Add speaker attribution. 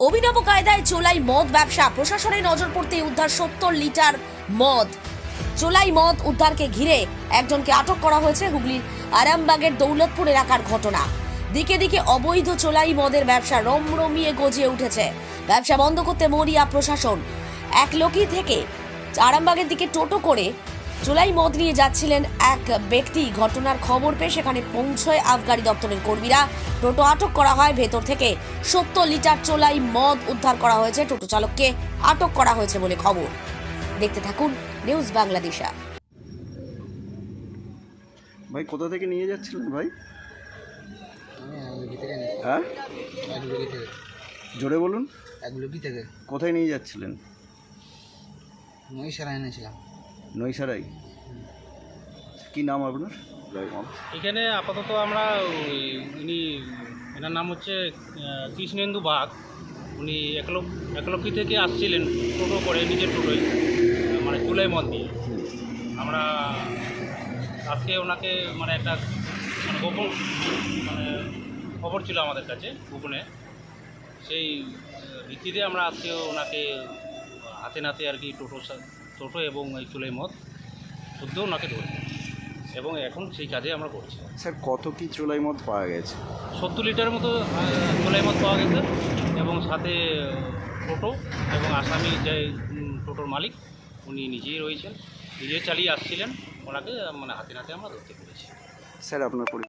Speaker 1: অভিনব কায়দায় চোলাই মদ ব্যবসা, প্রশাসনের নজর পড়তে উদ্ধার 70 লিটার মদ। চোলাই মদ উদ্ধারকে ঘিরে একজনকে আটক করা হয়েছে। হুগলির আরামবাগের দৌলতপুর এলাকার ঘটনা। দিকে দিকে অবৈধ চোলাই মদের ব্যবসা রমরমিয়ে গজিয়ে উঠেছে। ব্যবসা বন্ধ করতে মরিয়া প্রশাসন। এক লোকি থেকে আরামবাগের দিকে টোটো করে চোলাই মদ নিয়ে যাচ্ছিলেন এক ব্যক্তি। ঘটনার খবর পেয়ে সেখানে পৌঁছয় আবগারি দপ্তরের কর্মীরা। টোটো আটক করা হয়। ভেতর থেকে 70 লিটার চোলাই মদ উদ্ধার করা হয়েছে। টোটো চালককে আটক করা হয়েছে বলে খবর। দেখতে থাকুন নিউজ বাংলাদেশা।
Speaker 2: ভাই কোথা থেকে নিয়ে যাচ্ছিলেন ভাই?
Speaker 3: থেকে
Speaker 2: হ্যাঁ,
Speaker 3: একলুকি থেকে
Speaker 2: জোরে বলুন।
Speaker 3: একলুকি থেকে
Speaker 2: কোথায় নিয়ে যাচ্ছিলেন?
Speaker 3: নৈশারা এনেছিলাম।
Speaker 2: নৈসারাই। কি নাম আপনার?
Speaker 4: এখানে আপাতত আমরা এনার নাম হচ্ছে কৃষ্ণেন্দু বাগ। উনি একলক্ষী থেকে আসছিলেন টোটো করে, নিজের টোটোয়, মানে চুলাই মদ দিয়ে। আমরা আজকে ওনাকে একটা গোপন খবর ছিল আমাদের কাছে গোপনে, সেই ভিত্তিতে আমরা আজকে ওনাকে হাতে নাতে টোটো এবং এই চুলাই মদ শুদ্ধ ওনাকে ধরছি এবং এখন সেই কাজে আমরা করছি।
Speaker 2: স্যার কত কি চোলাই মদ পাওয়া গেছে?
Speaker 4: 70 লিটার মতো চোলাই মদ পাওয়া গেছে এবং সাথে টোটো এবং আসামি যে টোটোর মালিক উনি নিজেই রয়েছেন, নিজে চালিয়ে আসছিলেন। ওনাকে হাতে নাতে আমরা ধরতে পেরেছি।
Speaker 2: স্যার আপনার